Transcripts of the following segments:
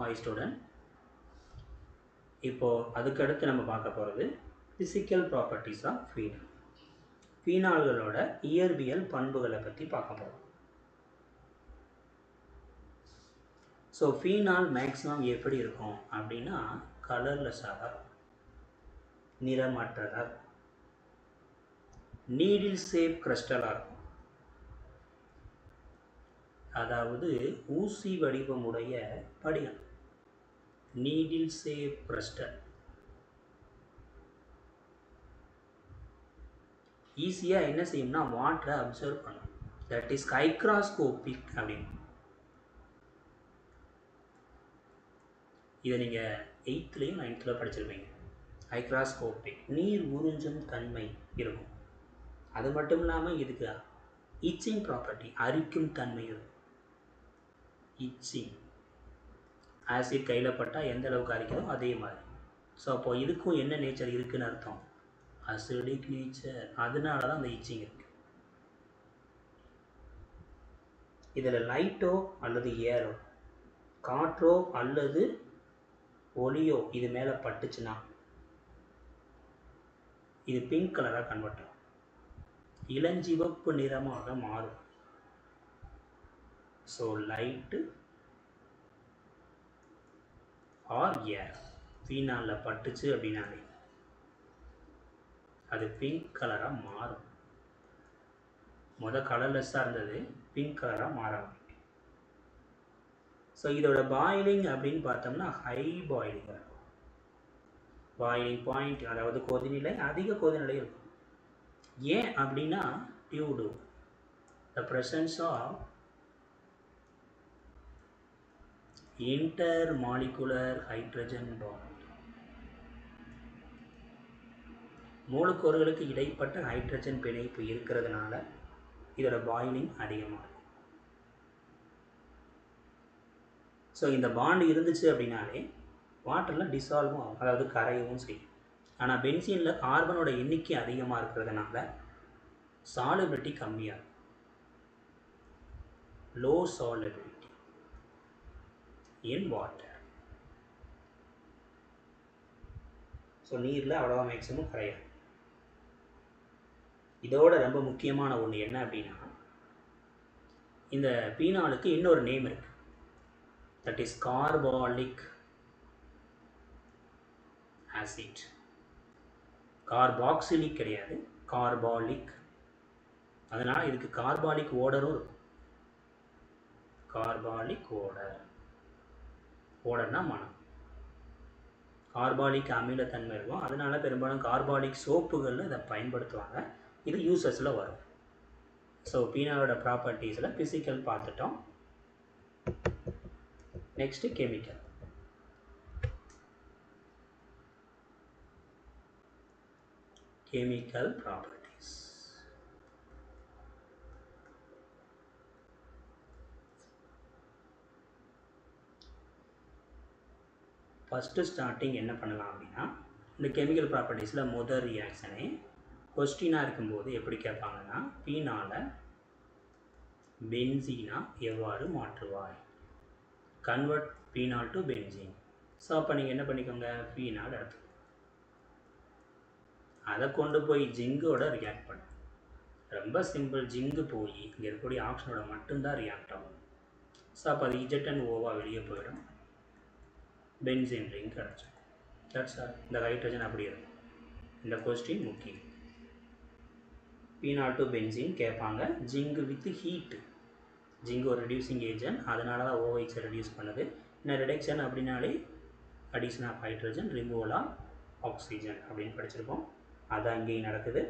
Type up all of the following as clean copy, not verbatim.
Hi student. இப்போ அதுக்கு அடுத்து நம்ம பார்க்க போகிறது physical properties of phenol. ஃபீனால்களோட இயற்பியல் பண்புகளை பற்றி பார்க்க போகிறோம். ஸோ ஃபீனால் மேக்ஸிமம் எப்படி இருக்கும் அப்படின்னா கலர்லெஸ்ஸாக, நிறமற்றதாக, நீடில் ஷேப் கிறிஸ்டலாக இருக்கும். அதாவது ஊசி வடிவமுடைய படிகம், நீடில் ஷேப் கிறிஸ்டல். ஈஸியாக என்ன செய்யும்னா வாட்டரை அப்சர்வ் பண்ணும். தட் இஸ் ஹைக்ராஸ்கோபிக் அப்படின்னு. இதை நீங்கள் 8th 9th படிச்சிருப்பீங்க. ஹைக்ராஸ்கோபிக், நீர் உறிஞ்சும் தன்மை இருக்கும். அது மட்டும் இல்லாமல் இதுக்கு இச்சிங் ப்ராப்பர்ட்டி, அரிக்கும் தன்மை இருக்கும். இச்சிங், ஆசிட் கையில் பட்டால் எந்த அளவுக்கு அரிக்கிறதோ அதே மாதிரி. ஸோ அப்போ இதுக்கும் என்ன நேச்சர் இருக்குதுன்னு அர்த்தம், அசிடிக் நேச்சர். அதனால தான் அந்த இச்சிங் இருக்கு. இதில் லைட்டோ அல்லது ஏரோ, காற்றோ அல்லது ஒளியோ இது மேலே பட்டுச்சுன்னா இது பிங்க் கலராக கன்வெர்ட் ஆகும், இளஞ்சிவப்பு நிறமாக மாறும். ஸோ லைட்டு ஆர் ஏர் ஃபீனாலில் பட்டுச்சு அப்படின்னாலே அது பிங்க் கலராக மாறும். கலர்லெஸ்ஸாக இருந்தது பிங்க் கலராக மாற ஆரம்பிக்கும். ஸோ இதோட பாயிலிங் அப்படின்னு பார்த்தோம்னா ஹை பாயிலிங்காக இருக்கும். பாயிலிங் பாயிண்ட், அதாவது கொதிநிலை, அதிக கொதிநிலை இருக்கும். ஏன் அப்படின்னா due to the presence of intermolecular hydrogen bond. மூலக்கூறுகளுக்கு இடைப்பட்ட ஹைட்ரஜன் பிணைப்பு இருக்கிறதுனால இதோட பாயிலிங் அதிகமாக இருக்கும். ஸோ இந்த பாண்ட் இருந்துச்சு அப்படின்னாலே வாட்டரில் டிசால்வும் ஆகும், அதாவது கரையவும் செய்யும். ஆனால் பென்சீனில் கார்பனோட எண்ணிக்கை அதிகமாக இருக்கிறதுனால சாலிபிலிட்டி கம்மியாக, low solubility in water. So நீரில் அவ்வளோவா மேக்ஸிமம் கரையாது. இதோட ரொம்ப முக்கியமான ஒன்று என்ன அப்படின்னா, இந்த பீனாலுக்கு இன்னொரு நேம் இருக்கு. That is carbolic acid. Carboxylic கிடையாது, கார்பாலிக். அதனால் இதுக்கு கார்பாலிக் ஓடரும் இருக்கும். கார்பாலிக் ஓடர், ஓடர்னா மனம். கார்பாலிக் அமிலத்தன்மை இருக்கும். அதனால பெரும்பாலும் கார்பாலிக் சோப்புகளில் இதை பயன்படுத்துவாங்க. இது யூசஸில் வரும். ஸோ பீனாலோட ப்ராப்பர்ட்டிஸில் ஃபிசிக்கல் பார்த்துட்டோம். Next chemical. Chemical properties. First starting என்ன பண்ணலாம் அப்படின்னா, இந்த கெமிக்கல் ப்ராப்பர்ட்டிஸில் முதல் ரியாக்ஷனே கொஸ்டினாக இருக்கும்போது எப்படி கேட்பாங்கன்னா, பீனாலை பென்சீனா எவ்வாறு மாற்றுவாய், convert phenol to benzene. So அப்போ நீங்கள் என்ன பண்ணிக்கோங்க, பீனால் எடுத்து அதை கொண்டு போய் ஜிங்கோட ரியாக்ட் பண்ணு. ரொம்ப சிம்பிள். ஜிங்கு போய் இங்கே இருக்கக்கூடிய ஆக்சிஜனோட மட்டும்தான் ரியாக்ட் ஆகும். ஸோ அப்போ அது Z&O வெளியே போயிடும், பென்சீன் ரிங் கிடச்சிடும். That's all. இந்த ஹைட்ரஜன் அப்படி இருக்கும். இந்த கொஸ்டின் முக்கியம். பீனால் டு பென்சீன் கேட்பாங்க. ஜிங்கு வித் ஹீட்டு. ஜிங்கு ஒரு ரெடியூசிங் ஏஜென்ட், அதனால தான் OH ரெடியூஸ் பண்ணுது. இன்னும் ரிடக்ஷன் அப்படின்னாலே addition of hydrogen, removal of oxygen அப்படின்னு படிச்சிருக்கோம். அது அங்கேயும் நடக்குது.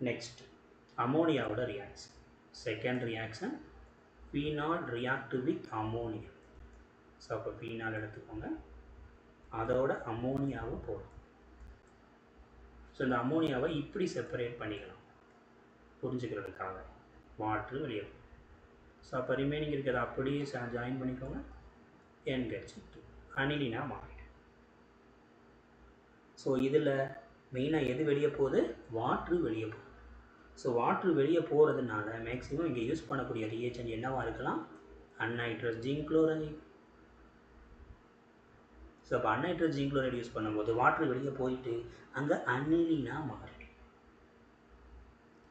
நெக்ஸ்ட் அமோனியாவோட reaction. Second reaction phenol react with ammonia. So அப்போ பீனால் எடுத்துக்கோங்க, அதோட அமோனியாவை போடும். ஸோ இந்த அமோனியாவை இப்படி செப்பரேட் பண்ணிக்கலாம் புரிஞ்சுக்கிறதுக்காக. வாட்ரு வெளியே. ஸோ அப்போ ரிமைனிங் இருக்கிறத அப்படியே ஜாயின் பண்ணிக்கோங்க. N-2 அனிலினா மாறிடும். ஸோ இதில் மெயினாக எது வெளியே போகுது, வாட்ரு வெளியே போகுது. ஸோ வாட்ரு வெளியே போகிறதுனால மேக்ஸிமம் இங்கே யூஸ் பண்ணக்கூடிய ரியேஜென்ட் என்னவாக இருக்கலாம், அன்ஹைட்ரஸ் ஜிங்க் குளோரைட், ஸோ அப்போ அன்நைட்ரஸ் ஜிங்க் குளோரைடு யூஸ் பண்ணும்போது வாட்டர் வெளியே போயிட்டு அங்கே அனிலீனாக மாறிடும்.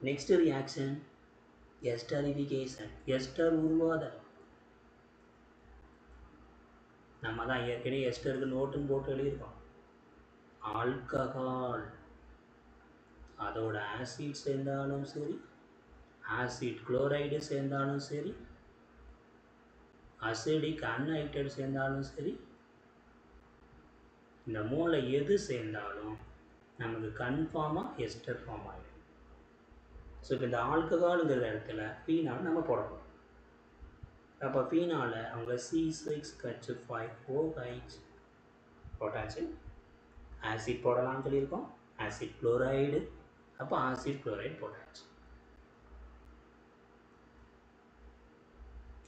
நெக்ஸ்ட் ரியாக்ஷன் எஸ்டரிஃபிகேஷன், எஸ்டர் உருவாதல். நம்ம தான் ஏற்கனவே எஸ்டருக்கு நோட்டுன்னு போட்டு எழுதியிருக்கோம். ஆல்கஹால் அதோட ஆசிட் சேர்ந்தாலும் சரி, ஆசிட் குளோரைடு சேர்ந்தாலும் சரி, அசிடிக் அன்ஹைட்ரேட் சேர்ந்தாலும் சரி, இந்த மூணில் எது சேர்ந்தாலும் நமக்கு கன்ஃபார்மாக எஸ்டர் ஃபார்ம் ஆகிடும். ஸோ இப்போ இந்த ஆல்கஹாலுங்கிற இடத்துல ஃபீனால் நம்ம போடணும். அப்போ ஃபீனாலை அவங்க C6H5OH போட்டாச்சு. ஆசிட் போடலாம்னு சொல்லியிருக்கோம், ஆசிட் குளோரைடு. அப்போ ஆசிட் குளோரைடு போட்டாச்சு.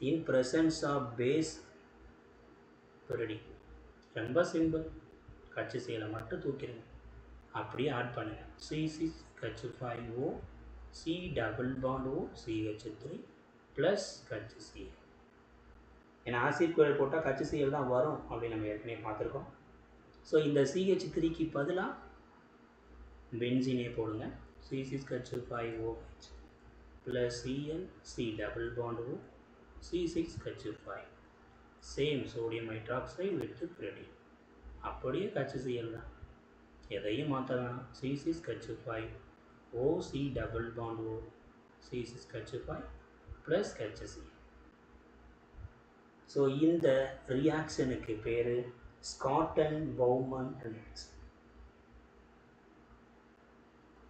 In presence of base ready. ரொம்ப சிம்பிள், HCl மட்டும் தூக்கிடுங்க, அப்படியே ஆட் பண்ணுங்க. C6H5O C double bond O CH3 plus HCl. ஏன்னா ஆசிட் குளோரைடு போட்டால் HCl தான் வரும் அப்படின்னு நம்ம ஏற்கனவே பார்த்துருக்கோம். ஸோ இந்த CH3க்கு பதிலாக பென்சீனே போடுங்க. C6H5OH plus Cl C double bond O C6H5, same sodium hydroxide with pyridine, அப்படியே HCl தான், எதையும் மாற்ற வேணாம். C6H5O C double bond O C6H5 plus HCl. So இந்த ரியாக்ஷனுக்கு பேர் ஸ்காட்டன்-பௌமன் ரியாக்ஷன்.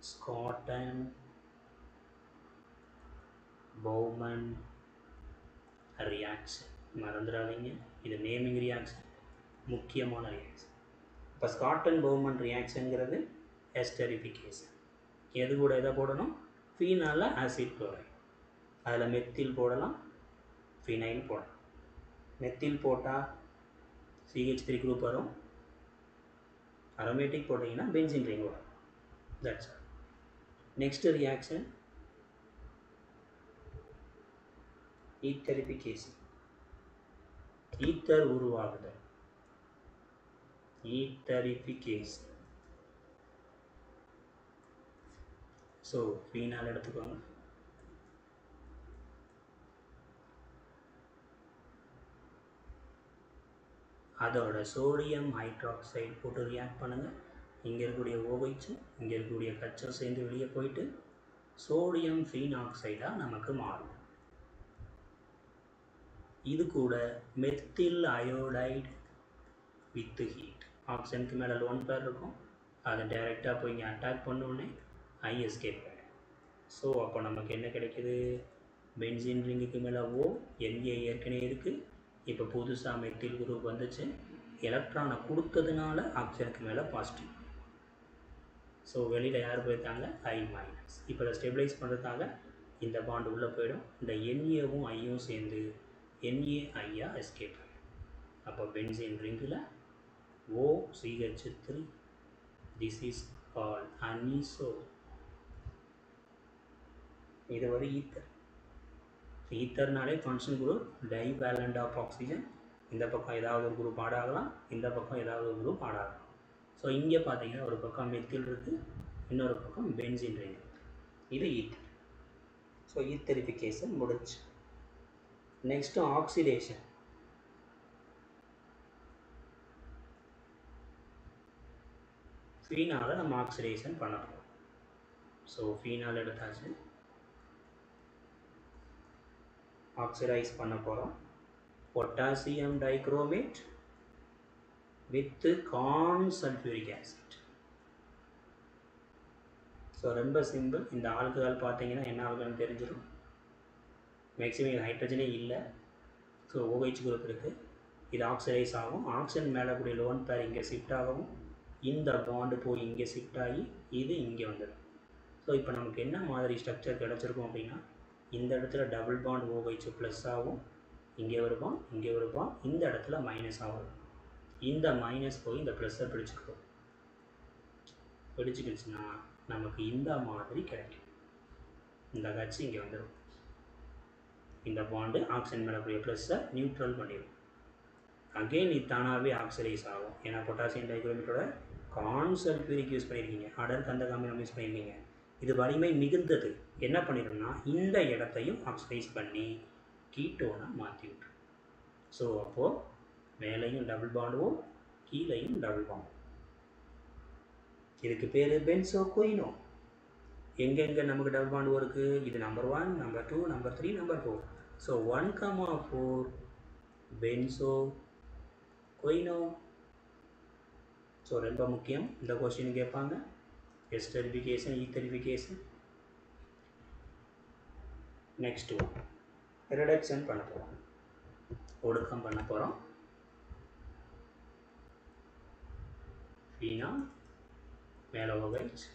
ஸ்காட்டன்-பௌமன் ரியாக்ஷன் மறந்துடாதீங்க, இது நேமிங் ரியாக்ஷன், முக்கியமான ரியாக்ஷன். இப்போ ஸ்காட்டன்-பௌமன் ரியாக்ஷனுங்கிறது எஸ்டரிஃபிகேஷன். எது கூட எதை போடணும்? ஃபீனால் ஆசிட் குளோரைடு, அதில் மெத்தில் போடலாம், ஃபினைல் போடலாம். மெத்தில் போட்டால் CH3 குரூப் வரும், அரோமேட்டிக் போட்டிங்கன்னா பென்சீன் ரிங் வரும். That's all. Next reaction etherification, ether உருவாகுதல். ஈத்தரிஃபிகேஷன். ஸோ ஃபீனால் எடுத்துக்கோங்க, அதோட சோடியம் ஹைட்ராக்சைடு போட்டு ரியாக்ட் பண்ணுங்கள். இங்கே இருக்கக்கூடிய OH இங்கே இருக்கக்கூடிய கச்சம் சேர்ந்து வெளியே போயிட்டு சோடியம் ஃபீனாக்சைடாக நமக்கு மாறும். இது கூட மெத்தில் அயோடைடு வித் ஹீட், ஆக்சிஜனுக்கு மேலே லோன் பேர் இருக்கும், அதை டைரெக்டாக போய் இங்கே அட்டாக் பண்ணோடனே ஐ எஸ்கேப் ஆகிடும். ஸோ அப்போ நமக்கு என்ன கிடைக்கிது? பென்சீன் ரிங்குக்கு மேலே O, Na ஏற்கனவே இருக்குது, இப்போ புதுசாக மெத்தில் குரூப் வந்துச்சு, எலக்ட்ரானை கொடுத்ததுனால ஆக்சிஜனுக்கு மேலே பாசிட்டிவ். ஸோ வெளியில் யார் போயிருக்காங்க? I minus. இப்போ அதை ஸ்டெபிலைஸ் பண்ணுறதுக்காக இந்த பாண்டு உள்ளே போயிடும், இந்த Na-வும் ஐயும் சேர்ந்து Na-ஐயா எஸ்கேப் ஆகிடும். அப்போ பென்சீன் ரிங்கில் OCH3, this is call anisole. இது ஒரு ஈத்தர். ஈத்தர்னாலே function group divalent of oxygen. இந்த பக்கம் ஏதாவது ஒரு குரூப் ஆட் ஆகலாம், இந்த பக்கம் ஏதாவது ஒரு குரூப் ஆட் ஆகலாம். ஸோ இங்கே பார்த்தீங்கன்னா ஒரு பக்கம் மெத்தில் இருக்குது, இன்னொரு பக்கம் பென்சீன் ரிங் இருக்குது. இது ஈத்தர். ஸோ ஈத்தரிஃபிகேஷன் முடிஞ்சு. Next oxidation. ஃபீனால் நம்ம ஆக்சிடேஷன் பண்ண போகிறோம். ஸோ ஃபீனால் எடுத்தாச்சு, ஆக்சிடைஸ் பண்ண போகிறோம். Potassium dichromate with corn sulphuric acid. So ரொம்ப சிம்பிள். இந்த ஆல்கஹால் பார்த்தீங்கன்னா என்ன ஆல்கஹால்னு தெரிஞ்சிடும். மேக்ஸிமம் இது ஹைட்ரஜனே இல்லை, ஸோ OH குரூப் இருக்குது. இது ஆக்சிடைஸ் ஆகும், ஆக்சிஜன் மேலே கூடிய லோன் பேர் இங்கே ஷிஃப்ட் ஆகும், இந்த பாண்டு போய் இங்கே ஷிஃப்ட் ஆகி இது இங்கே வந்துடும். ஸோ இப்போ நமக்கு என்ன மாதிரி ஸ்ட்ரக்சர் கிடச்சிருக்கும் அப்படின்னா, இந்த இடத்துல டபுள் பாண்ட் OH ப்ளஸ் ஆகும், இங்கே வருவோம், இங்கே வருவோம், இந்த இடத்துல மைனஸ் ஆகும். இந்த மைனஸ் போய் இந்த ப்ளஸ்ஸை பிடிச்சிக்கும், பிடிச்சிக்கிச்சுன்னா நமக்கு இந்த மாதிரி கிடைக்கும். இந்த கட்சி இங்கே வந்துடும், இந்த பாண்டு ஆக்சிஜன் மேலே கூடிய ப்ளஸ்ஸை நியூட்ரல் பண்ணிடும். அகெயின் இது தானாகவே ஆக்சிடைஸ் ஆகும். ஏன்னா பொட்டாசியம் டைகுரோமேட்டோட கான்சல்ஃபியூரிக் யூஸ் பண்ணியிருக்கீங்க, அடர் கந்தக அமிலம் யூஸ் பண்ணியிருக்கீங்க. இது வலிமை மிகுந்தது. என்ன பண்ணிடும்னா இந்த இடத்தையும் ஆக்சிடைஸ் பண்ணி கீட்டோனை மாற்றி விட்டுரும். ஸோ அப்போது மேலேயும் டபுள் பாண்டுவோம், கீழேயும் டபுள் பாண்ட். இதுக்கு பேர் பென்சோ குயினோ. எங்கெங்கே நமக்கு டபுள் பாண்ட் இருக்குது? இது number 1, number 2, number 3, number 4. So 1,4 benzo quinoa. So ரொம்ப முக்கியம். இந்த கொஸ்டின் கேட்பாங்க. Esterification, etherification. Next one reduction பண்ண போகிறோம், ஒடுக்கம் பண்ண போகிறோம். ஃபீனால் மேலே OH.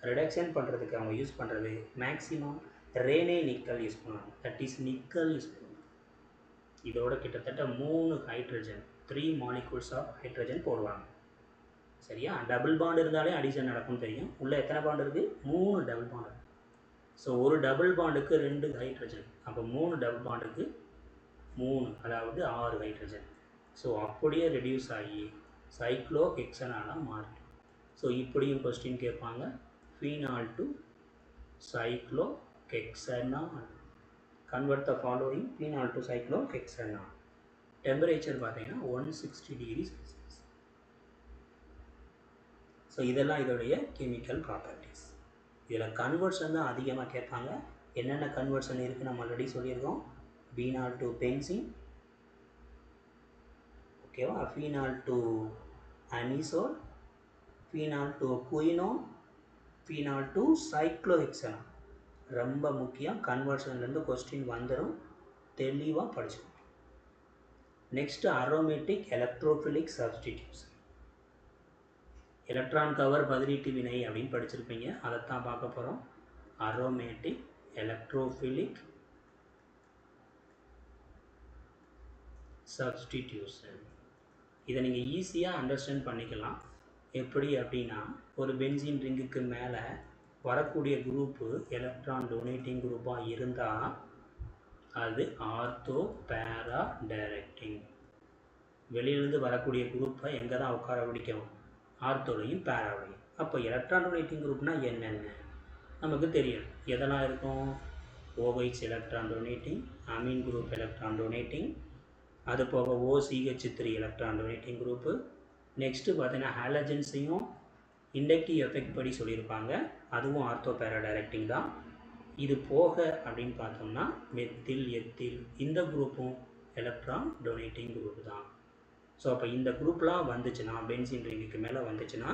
ரிடக்ஷன் பண்ணுறதுக்கு அவங்க யூஸ் பண்ணுறது மேக்ஸிமம் ரேனே நிக்கல் யூஸ் பண்ணுவாங்க. தட் இஸ் நிக்கல் யூஸ் பண்ணுவாங்க. இதோட கிட்டத்தட்ட 3 ஹைட்ரஜன், 3 மாலிகூல்ஸ் ஆஃப் ஹைட்ரஜன் போடுவாங்க. சரியா? டபுள் பாண்ட் இருந்தாலே அடிஷன் நடக்கும்னு தெரியும். உள்ளே எத்தனை பாண்ட் இருக்குது? 3 டபுள் பாண்ட். ஸோ ஒரு டபுள் பாண்டுக்கு 2 ஹைட்ரஜன், அப்போ 3 டபுள் பாண்டுக்கு 3, அதாவது 6 ஹைட்ரஜன். ஸோ அப்படியே ரெடியூஸ் ஆகி சைக்ளோ ஹெக்சனாலாக மாறிடும். ஸோ இப்படியும் கொஸ்டின் கேட்பாங்க. Phenol to cyclohexanol. Convert the following phenol to cyclohexanol. Temperature பார்த்தீங்கன்னா 160 டிகிரி செல்சியஸ். ஸோ இதெல்லாம் இதோடைய கெமிக்கல் ப்ராப்பர்ட்டிஸ். இதில் கன்வர்ஷன் தான் அதிகமாக கேட்பாங்க. என்னென்ன கன்வர்ஷன் இருக்குது நம்ம ஆல்ரெடி சொல்லியிருக்கோம். பீனால் டு பென்சின், ஓகேவா, phenol to anisole, phenol to quinone, phenol to cyclohexanol. ரொம்ப முக்கியம். கன்வர்ஷன்லேருந்து கொஸ்டின் வந்துடும், தெளிவாக படிச்சுக்கணும். Next aromatic electrophilic substitution. Electron கவர் பதிலீட்டு வினை அப்படின்னு படிச்சிருப்பீங்க, அதைத்தான் பார்க்க போகிறோம். Aromatic electrophilic substitution. இதை நீங்கள் ஈஸியாக அண்டர்ஸ்டாண்ட் பண்ணிக்கலாம். எப்படி அப்படின்னா, ஒரு பென்சீன் ரிங்குக்கு மேலே வரக்கூடிய குரூப்பு எலக்ட்ரான் டொனேட்டிங் குரூப்பாக இருந்தால் அது ஆர்த்தோ பேரா டைரக்டிங். வெளியிலேருந்து வரக்கூடிய குரூப்பை எங்கே தான் உட்கார பிடிக்கும்? ஆர்த்தோலையும் பேராவையும். அப்போ எலக்ட்ரான் டொனேட்டிங் குரூப்னா என்னென்ன நமக்கு தெரியும். எதெல்லாம் இருக்கும்? OH electron donating, Ameen group electron donating, அது போக OCH3 electron donating group. Next பார்த்தீங்கன்னா ஹாலஜன்ஸையும் இண்டக்டிவ் எஃபெக்ட் படி சொல்லியிருப்பாங்க, அதுவும் ஆர்த்தோ பேரா டைரக்டிங் தான். இது போக அப்படின்னு பார்த்தோம்னா மெத்தில், எத்தில், இந்த குரூப்பும் எலக்ட்ரான் டொனேட்டிங் குரூப் தான். ஸோ அப்போ இந்த குரூப்லாம் வந்துச்சுன்னா, பென்சீன் ரிங்குக்கு மேலே வந்துச்சுன்னா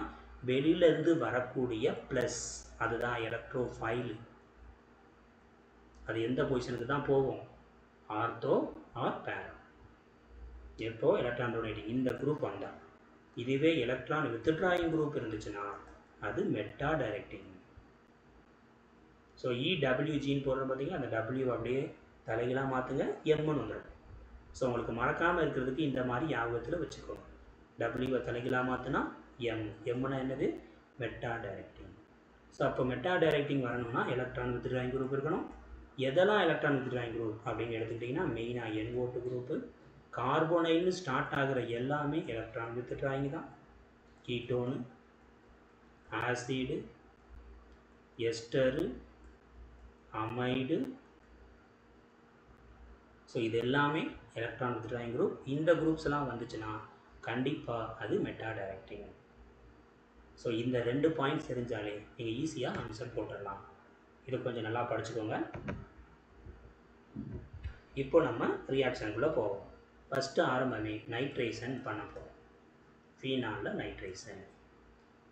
வெளியிலேருந்து வரக்கூடிய ப்ளஸ், அதுதான் எலக்ட்ரோஃபைல். அது எந்த பொசிஷனுக்கு தான் போகும்? ஆர்த்தோ ஆர் பேரா. எப்போ எலக்ட்ரான் டொனேட்டிங் இந்த குரூப் வந்தால். இதுவே எலக்ட்ரான் வித்ட்ராயிங் குரூப் இருந்துச்சுன்னா அது மெட்டா டைரக்டிங். ஸோ EWGன்னு போடுறது பார்த்தீங்கன்னா, அந்த W அப்படியே தலைகளாக மாற்றுங்க, எம்னு வந்துடும். ஸோ உங்களுக்கு மறக்காமல் இருக்கிறதுக்கு இந்த மாதிரி ஞாபகத்தில் வச்சுக்கோங்க. W தலைகளாக மாற்றினா எம்னா என்னது? Meta directing. ஸோ அப்போ மெட்டா டைரக்டிங் வரணும்னா எலக்ட்ரான் வித்ட்ராயிங் குரூப் இருக்கணும். எதெல்லாம் எலக்ட்ரான் வித்ட்ராயிங் குரூப் அப்படின்னு எடுத்துக்கிட்டிங்கன்னா, மெயினாக NO2 குரூப்பு. கார்போனைல்னு ஸ்டார்ட் ஆகிற எல்லாமே எலக்ட்ரான் வித்ட்ராயிங் தான். கீட்டோனு, ஆசிடு, எஸ்டரு, அமைடு. ஸோ இது எல்லாமே எலக்ட்ரான் வித்ட்ராயிங் குரூப். இந்த குரூப்ஸ் எல்லாம் வந்துச்சுன்னா கண்டிப்பாக அது மெட்டா டைரக்டிங். ஸோ இந்த 2 பாயிண்ட்ஸ் தெரிஞ்சாலே நீங்கள் ஈஸியாக ஆன்சர் போட்டுடலாம். இதை கொஞ்சம் நல்லா படிச்சுக்கோங்க. இப்போ நம்ம ரியாக்ஷனுக்குள்ளே போவோம். ஃபஸ்ட்டு ஆரம்பமே நைட்ரேஷன் பண்ண போகிறோம். ஃபீனாலில் நைட்ரேஷன்.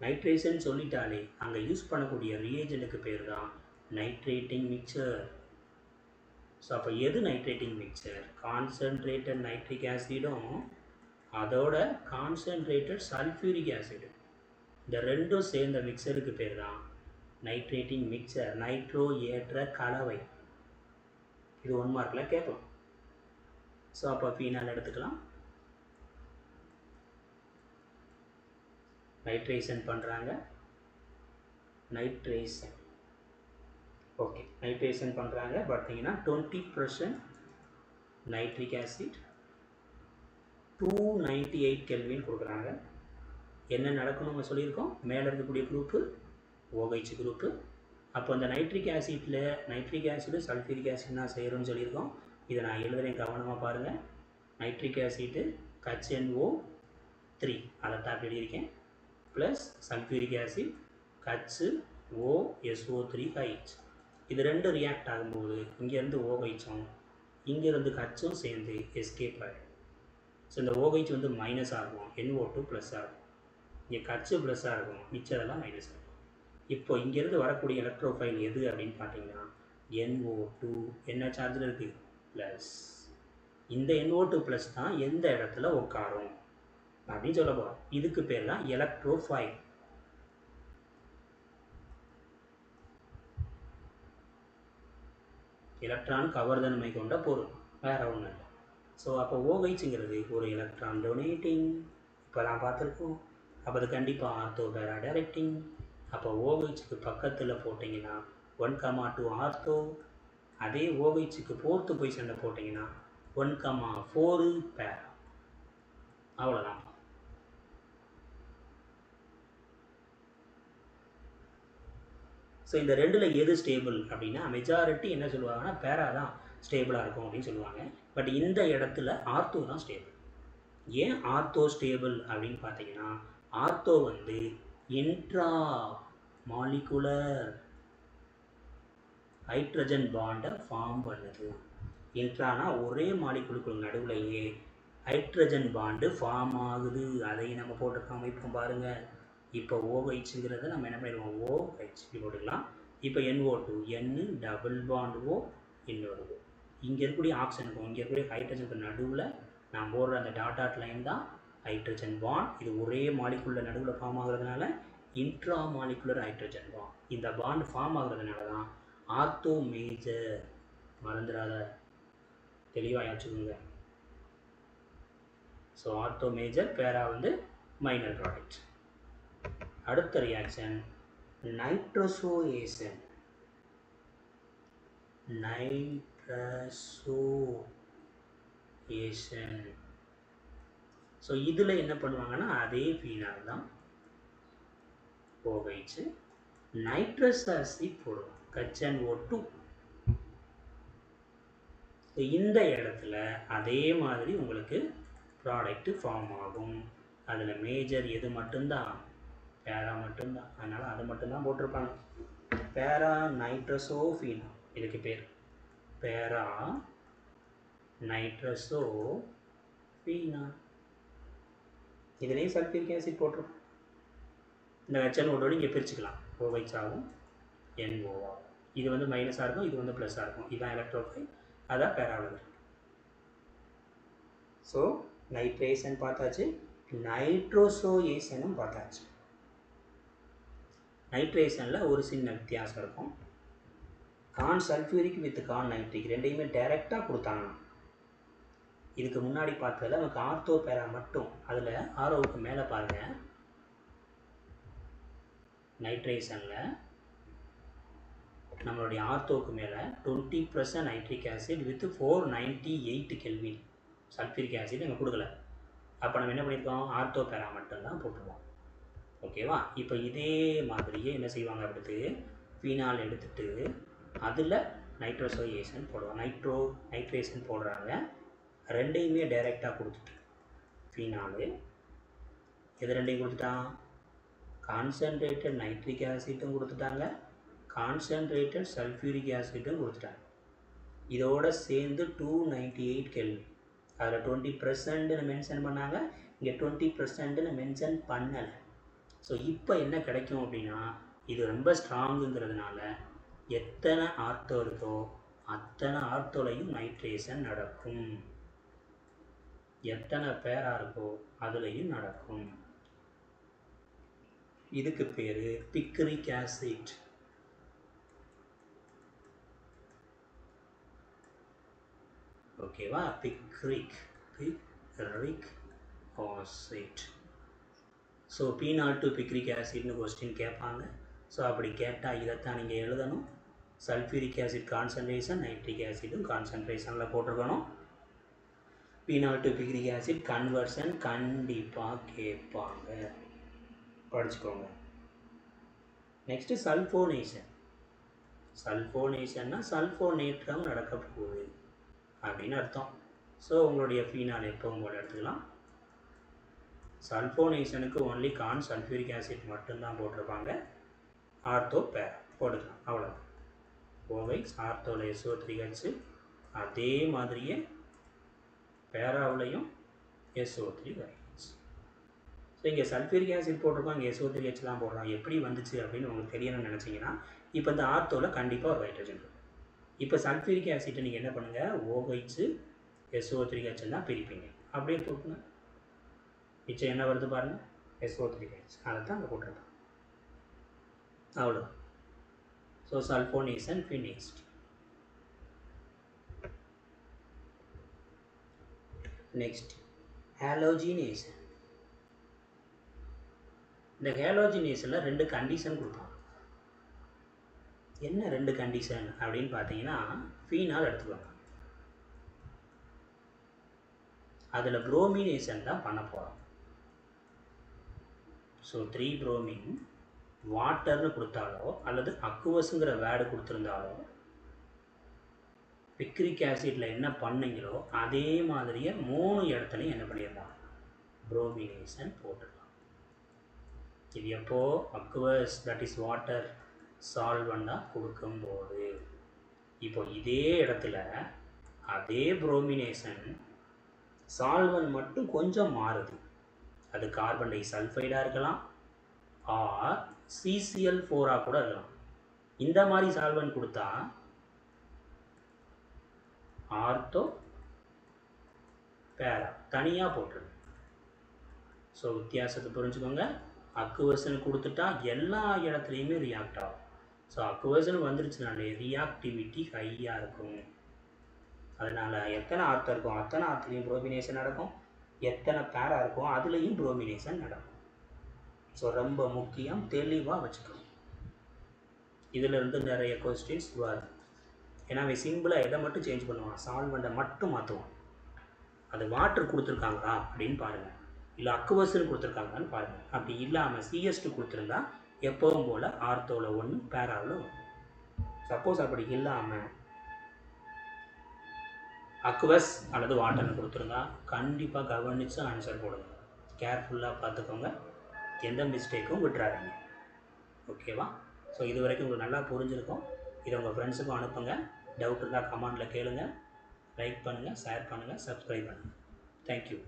நைட்ரேஷன் சொல்லிட்டாலே அங்கே யூஸ் பண்ணக்கூடிய ரியேஜெண்ட்டுக்கு பேர் தான் நைட்ரேட்டிங் மிக்சர். ஸோ அப்போ எது நைட்ரேட்டிங் மிக்சர்? கான்சன்ட்ரேட்டட் நைட்ரிக் ஆசிடும் அதோட கான்சன்ட்ரேட்டட் சல்ஃபியூரிக் ஆசிடு, இந்த ரெண்டும் சேர்ந்த மிக்சருக்கு பேர் தான் நைட்ரேட்டிங் மிக்சர். நைட்ரோ ஏற்ற கலவை. இது 1 மார்க்கில் கேட்கலாம். ஸோ அப்போ ஃபீனால் எடுத்துக்கலாம். நைட்ரேஷன் பண்ணுறாங்க. நைட்ரேஷன் ஓகே, நைட்ரேஷன் பண்ணுறாங்க. பார்த்தீங்கன்னா 20% நைட்ரிக் ஆசிட், 298 கெல்வின் கொடுக்குறாங்க. என்ன நடக்கணும் நம்ம சொல்லியிருக்கோம், மேலே இருக்கக்கூடிய குரூப்பு OH குரூப்பு. அப்போ அந்த நைட்ரிக் ஆசிடு சல்ஃபியூரிக் ஆசிட் நான் செய்கிறோன்னு சொல்லியிருக்கோம். இதை நான் எழுதுகிறேன், கவனமாக பாருங்கள். நைட்ரிக் ஆசிட்டு HNO3 அதை தான் எழுதியிருக்கேன், ப்ளஸ் சல்ஃபியூரிக் ஆசிட் HOSO3H. இது ரெண்டு ரியாக்ட் ஆகும்போது இங்கேருந்து OHம் இங்கேருந்து ஹச்சும் சேர்ந்து எஸ்கேப் ஆகிடும். ஸோ இந்த OH வந்து மைனஸ் ஆகும், NO2 ப்ளஸ் ஆகும். இங்கே ஹச்சு ப்ளஸ்ஸாக இருக்கும், மிச்சதெல்லாம் மைனஸ் ஆகும். இப்போ இங்கேருந்து வரக்கூடிய எலக்ட்ரோஃபைல் எது அப்படின்னு பார்த்தீங்கன்னா NO2 என்ன சார்ஜில் இருக்குது, ப்ளஸ். இந்த NO2 ப்ளஸ் தான் எந்த இடத்துல உட்காரும் அப்படின்னு சொல்ல போகிறோம். இதுக்கு பேர் தான் எலக்ட்ரோஃபைல். எலக்ட்ரான் கவர்தன்மை கொண்ட பொருள், வேறு ஒன்றும் இல்லை. ஸோ அப்போ OHங்கிறது ஒரு எலக்ட்ரான் டொனேட்டிங், இப்போ நான் பார்த்துருக்கோம். அப்போ அது கண்டிப்பாக ஆர்த்தோ பேரா டைரக்டிங். அப்போ OHக்கு பக்கத்தில் போட்டிங்கன்னா 1,2 ஆர்த்தோ. அதே OHக்கு 4th பொசிஷனில் போட்டிங்கன்னா 1,4 பேரா. அவ்வளோதான். ஸோ இந்த ரெண்டில் எது ஸ்டேபிள் அப்படின்னா மெஜாரிட்டி என்ன சொல்லுவாங்கன்னா பேரா தான் ஸ்டேபிளாக இருக்கும் அப்படின்னு சொல்லுவாங்க. பட் இந்த இடத்துல ஆர்த்தோ தான் ஸ்டேபிள். ஏன் ஆர்த்தோ ஸ்டேபிள் அப்படின்னு பார்த்தீங்கன்னா ஆர்த்தோ வந்து இன்ட்ரா மாலிகுலர் ஹைட்ரஜன் பாண்டை ஃபார்ம் பண்ணுது. இன்ட்ரானா ஒரே மாலிகுலுக்கு நடுவுலையே ஹைட்ரஜன் பாண்டு ஃபார்ம் ஆகுது. அதையும் நம்ம போட்டு காமிப்போம் பாருங்கள். இப்போ OHங்கிறத நம்ம என்ன பண்ணிடுவோம், OH போட்டுக்கலாம். இப்போ NO2 N double bond O இன்னொரு O. இங்கே இருக்கக்கூடிய ஆக்சிஜனுக்கும் இங்கே இருக்கக்கூடிய ஹைட்ரஜனுக்கு நடுவில் நான் போடுற அந்த டாட் லைன் தான் ஹைட்ரஜன் பாண்ட். இது ஒரே மாலிகுலர் நடுவில் ஃபார்ம் ஆகுறதுனால இன்ட்ரா மாலிகுலர் ஹைட்ரஜன் பாண்ட். இந்த பாண்ட் ஃபார்ம் ஆகுறதுனால தான் ஆர்த்தோ மேஜர். மறந்துடாத, தெளிவாக யோசிச்சுக்கோங்க. ஸோ ஆர்த்தோ மேஜர், பேரா வந்து மைனர் ப்ராடக்ட். அடுத்த ரியாக்ஷன் நைட்ரோசோயேஷன். ஸோ இதில் என்ன பண்ணுவாங்கன்னா அதே ஃபீனால் தான் OH, நைட்ரஸ் ஆசிட் போடுவோம், HNO2. இந்த இடத்துல அதே மாதிரி உங்களுக்கு ப்ராடக்ட் ஃபார்ம் ஆகும். அதில் மேஜர் எது மட்டும்தான், பேரா மட்டும்தான். அதனால் அதை மட்டும்தான் போட்டிருப்பாங்க. பேரா நைட்ரசோஃபீனா இதுக்கு பேர், பேரா நைட்ரசோஃபீனா. இதுலேயும் சல்ஃபியூரிக் ஆசிட் போட்டிருப்போம். இந்த HNO2 இங்கே பிரிச்சுக்கலாம், OH ஆகும் NO ஆகும். இது வந்து மைனஸாக இருக்கும், இது வந்து ப்ளஸ்ஸாக இருக்கும். இதுதான் எலக்ட்ரோஃபைல், அதான் பேராவில். ஸோ நைட்ரேஷன் பார்த்தாச்சு, நைட்ரோசோயேஷனும் பார்த்தாச்சு. நைட்ரேஷனில் ஒரு சின்ன வித்தியாசம் இருக்கும். Conc sulphuric with conc nitric ரெண்டையுமே டைரெக்டாக கொடுத்தாங்க. இதுக்கு முன்னாடி பார்த்ததில் நமக்கு ஆர்த்தோ பேரா மட்டும். அதில் ஆரோவுக்கு மேலே பாருங்கள், நைட்ரேஷனில் நம்மளுடைய ஆர்த்தோவுக்கு மேலே 20% nitric acid with 498 kelvin sulphuric acid எங்கள் கொடுக்கல. அப்போ நம்ம என்ன பண்ணியிருக்கோம், ஆர்த்தோ பேரா மட்டும்தான் போட்டுருவோம். ஓகேவா? இப்போ இதே மாதிரியே என்ன செய்வாங்க, அடுத்து ஃபீனால் எடுத்துகிட்டு அதில் நைட்ரோசோயேஷன் போடுவாங்க. நைட்ரேஷன் போடுறாங்க. ரெண்டையுமே டைரெக்டாக கொடுத்துட்டு ஃபீனாலு எது ரெண்டையும் கொடுத்துட்டான், கான்சன்ட்ரேட்டட் நைட்ரிக் ஆசிட்டும் கொடுத்துட்டாங்க, கான்சன்ட்ரேட்டட் சல்ஃபியூரிக் ஆசிட்டும் கொடுத்துட்டாங்க. இதோட சேர்ந்து 298 கெல்வின். அதில் 20% மென்ஷன் பண்ணாங்க, இங்கே 20% மென்ஷன் பண்ணலை. ஸோ இப்போ என்ன கிடைக்கும் அப்படின்னா, இது ரொம்ப ஸ்ட்ராங்குங்கிறதுனால எத்தனை ஆர்த்தோ இருக்கோ அத்தனை ஆர்த்தோலையும் நைட்ரேஷன் நடக்கும், எத்தனை பேரா இருக்கோ அதுலேயும் நடக்கும். இதுக்கு பேர் பிக்ரிக் ஆசிட். ஓகேவா? Picric acid. So P0 to picric ஆசிட்னு கொஸ்டின் கேட்பாங்க. ஸோ அப்படி கேட்டால் இதைத்தான் நீங்கள் எழுதணும். சல்ஃபியூரிக் ஆசிட் கான்சன்ட்ரேஷன், நைட்ரிக் ஆசிடும் கான்சன்ட்ரேஷனில் போட்டிருக்கணும். Phenol to picric acid conversion கண்டிப்பாக கேட்பாங்க, படிச்சுக்கோங்க. Next sulphonation. சல்ஃபோனேஷன்னா சல்ஃபோனேற்றம் நடக்க போகுது அப்படின்னு அர்த்தம். ஸோ உங்களுடைய ஃபீனால் எப்பவும் போல எடுத்துக்கலாம். சல்ஃபோனேஷனுக்கு ஒன்லி கான் சல்ஃபியூரிக் ஆசிட் மட்டும்தான் போட்டிருப்பாங்க. ஆர்த்தோ பேரா போட்டுக்கலாம், அவ்வளோ. OH ஆர்த்தோவில் SO3H, அதே மாதிரியே பேராவிலையும் SO3H. ஸோ இங்கே சல்ஃபியூரிக் ஆசிட் போட்டிருக்கோம், இங்கே SO3H தான் போடுறோம். எப்படி வந்துச்சு அப்படின்னு உங்களுக்கு தெரியணும்னு நினச்சிங்கன்னா, இப்போ இந்த ஆர்த்தோவில் கண்டிப்பாக ஒரு ஹைட்ரஜன் இருக்கும். இப்போ சல்ஃபியூரிக் ஆசிட்டை நீங்கள் என்ன பண்ணுங்கள், OH SO3H தான் பிரிப்பீங்க. அப்படியே போட்டுங்க, மிச்சம் என்ன வருது பாருங்கள், SO3H. அதை தான் அங்கே போட்டிருக்கோம், அவ்வளோ. So sulphonation finished. நெக்ஸ்ட் ஹேலோஜினேஷன். இந்த ஹேலோஜினேஷனில் 2 கண்டிஷன் கொடுப்பாங்க. என்ன 2 கண்டிஷன் அப்படின்னு பார்த்தீங்கன்னா, ஃபீனால் எடுத்துக்கோங்க, அதில் புரோமினேஷன் தான் பண்ண போகிறோம். ஸோ 3-புரோமின் வாட்டர்னு கொடுத்தாலோ அல்லது அக்குவஸுங்கிற வேர்டு கொடுத்துருந்தாலோ பிக்ரிக் ஆசிட்டில் என்ன பண்ணீங்களோ அதே மாதிரியே 3 இடத்துலையும் என்ன பண்ணிடலாம், புரோமினேஷன் போட்டுடலாம். இது எப்போ, அக்குவஸ் தட் இஸ் வாட்டர் சால்வண்டாக கொடுக்கும்போது. இப்போ இதே இடத்துல அதே புரோமினேஷன் சால்வன் மட்டும் கொஞ்சம் மாறுது. அது கார்பன் டை சல்ஃபைடாக இருக்கலாம், ஆர் CCl4 கூட இருக்கலாம். இந்த மாதிரி சால்வன் கொடுத்தா ஆர்த்தோ பேரா தனியாக போட்டுருங்க. ஸோ வித்தியாசத்தை புரிஞ்சுக்கோங்க. அக்குவசன் கொடுத்துட்டா எல்லா இடத்துலையுமே ரியாக்ட் ஆகும். ஸோ அக்குவசன் வந்துருச்சுனாலே ரியாக்டிவிட்டி ஹையாக இருக்கும். அதனால் எத்தனை ஆர்த்தோ இருக்கும் அத்தனை ஆர்த்துலேயும் புரோமினேஷன் நடக்கும், எத்தனை பேரா இருக்கும் அதுலேயும் புரோமினேஷன் நடக்கும். ஸோ ரொம்ப முக்கியம், தெளிவாக வச்சுக்கணும். இதிலிருந்து நிறைய கொஸ்டின்ஸ் வரும். ஏன்னா அவன் சிம்பிளாக எதை மட்டும் சேஞ்ச் பண்ணுவான், சால்வெண்ட்டை மட்டும் மாற்றுவான். அது வாட்டர் கொடுத்துருக்காங்களா அப்படின்னு பாருங்கள், இல்லை அக்குவஸ்ன்னு கொடுத்துருக்காங்களான்னு பாருங்கள். அப்படி இல்லாமல் CS2 கொடுத்துருந்தா எப்பவும் போல் ஆர்த்தோவில் 1 பேராவில் 1. சப்போஸ் அப்படி இல்லாமல் அக்குவஸ் அல்லது வாட்டர்னு கொடுத்துருந்தா கண்டிப்பாக கவனித்து ஆன்சர் போடுங்க. கேர்ஃபுல்லாக பார்த்துக்கோங்க, எந்த மிஸ்டேக்கும் விட்டுறாதீங்க. ஓகேவா? ஸோ இது வரைக்கும் உங்களுக்கு நல்லா புரிஞ்சிருக்கும். இதை உங்கள் ஃப்ரெண்ட்ஸுக்கும் அனுப்புங்க. டவுட் இருந்தால் கமெண்டில் கேளுங்கள். லைக் பண்ணுங்கள், ஷேர் பண்ணுங்கள், சப்ஸ்கிரைப் பண்ணுங்கள். தேங்க்யூ.